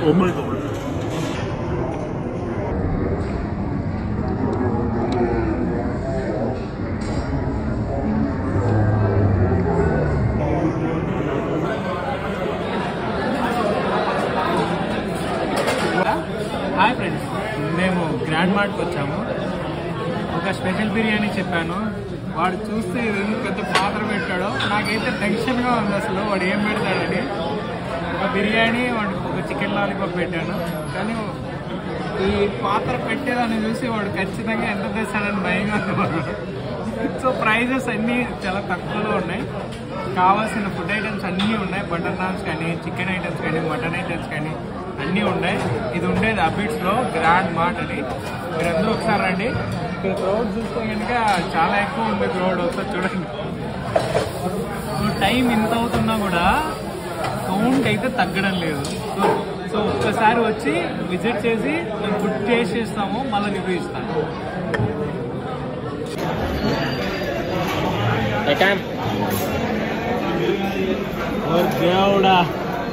Oh my god. Hi friends, మేము grand మార్ట్కి వచ్చాము. ఒక స్పెషల్ బిర్యానీ చెప్పాను. వాడు చూస్తే ఇది పెద్ద పాత్ర పెట్టాడు. నాకైతే టెన్షన్గా ఉంది అసలు వాడు ఏం పెడతాడని. ఒక బిర్యానీ, వాడు ఒక చికెన్ లాలీపాప్ పెట్టాను. కానీ ఈ పాత్ర పెట్టేదాన్ని చూసి వాడు ఖచ్చితంగా ఎంత తెస్తాడని భయంగా ఉంది. సో ప్రైజెస్ అన్నీ చాలా తక్కువలో ఉన్నాయి. కావాల్సిన ఫుడ్ ఐటమ్స్ అన్నీ ఉన్నాయి. బటర్ నాన్స్ కానీ, చికెన్ ఐటమ్స్ కానీ, మటన్ ఐటమ్స్ కానీ అన్నీ ఉన్నాయి. ఇది ఉండేది అబిడ్స్లో గ్రాండ్ మార్ట్ అని. మీరందరూ ఒకసారి రండి. ఇక్కడ క్రౌడ్ చూస్తే కనుక చాలా ఎక్కువ ఉంది క్రౌడ్. ఒకసారి చూడండి. టైం ఇంత అవుతున్నా కూడా కౌంట్ అయితే తగ్గడం లేదు. సో ఒక్కసారి వచ్చి విజిట్ చేసి మేము ఫుడ్ టేస్ట్ చేస్తాము, మళ్ళీ రివ్యూ ఇస్తాము. దేవుడా,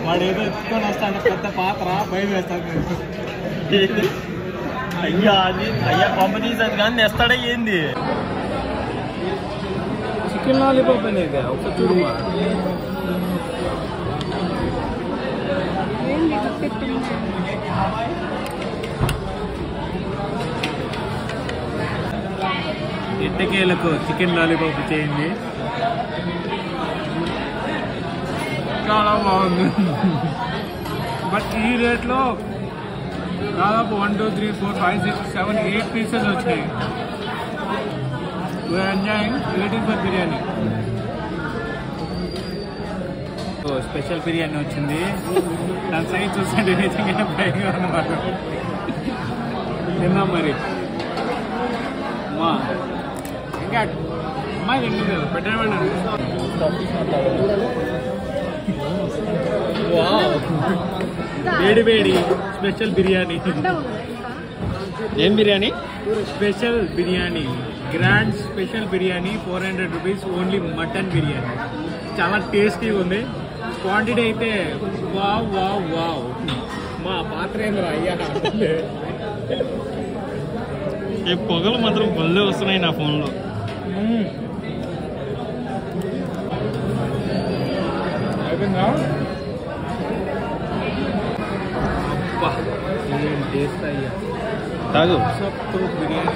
వాడు ఏదో ఎత్తుకొని వస్తాడు పెద్ద పాత్ర, భయం వేస్తాడు. అయ్యా అది అయ్యా పంప తీసేది కానీ తెస్తాడా ఏంది? చికెన్ లాలీపాప్ అనేది ఒక చూడుమా. ఎట్టకేలకు చికెన్ లాలీపాప్ చేయండి. చాలా బాగుంది. బట్ ఈ రేట్లో దాదాపు 1 2 3 4 5 6 7 8 పీసెస్ వచ్చినాయి. We're enjoying waiting for biryani. Special biryani వచ్చింది. దాని సైజ్ చూస్తుంటే నిజంగా భయంగా అన్నమాట. తిన్నాం మరి. ఇంకా అమ్మాయి తింటుంది పెట్టిన వాళ్ళు. వేడి వేడి స్పెషల్ బిర్యానీ. ఏం biryani? Special biryani, grand special biryani, 400 rupees only. Mutton biryani చాలా టేస్టీగా ఉంది. క్వాంటిటీ అయితే వావ్ వావ్ వావ్. మా పాత్ర ఏందో అయ్యా. ఈ పొగలు మాత్రం బొల్లే వస్తున్నాయి నా ఫోన్లో. అయిపోయిందా? ఏం టేస్ట్ అయ్యా. తాగు. సొప్పు బిర్యానీ.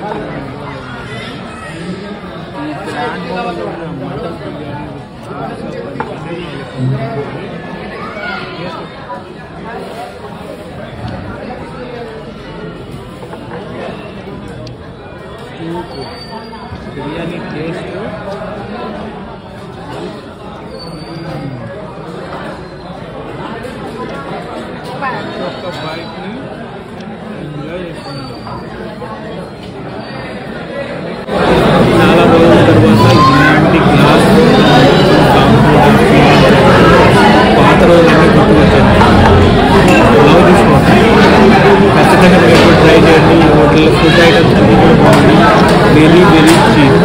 ఈ గ్రాండ్ మోడల్లో ఉన్న మటన్ బిర్యానీ బిర్యానీ టేస్ట్ ఒక్క బైక్ని ఎంజాయ్ చేస్తున్నాను. చాలా రోజుల తర్వాత ఇలాంటి గ్లాస్ పాత రోజులన్నీ గుర్తుకొచ్చాను. లవ్ తీసుకోండి, ఖచ్చితంగా మీరు కూడా ట్రై చేయండి. హోటల్ ఫుడ్ ఐటమ్స్ అన్నీ కూడా బాగుంది. Very very cheap.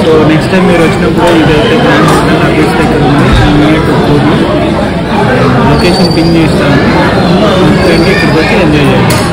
So next time మీరు వచ్చినప్పుడు ఇదైతే బ్రాంచ్ ఆఫీస్ దగ్గర ఉంది. లొకేషన్ పిన్ చేస్తాను. ఇక్కడికి వచ్చి ఎంజాయ్ చేయండి.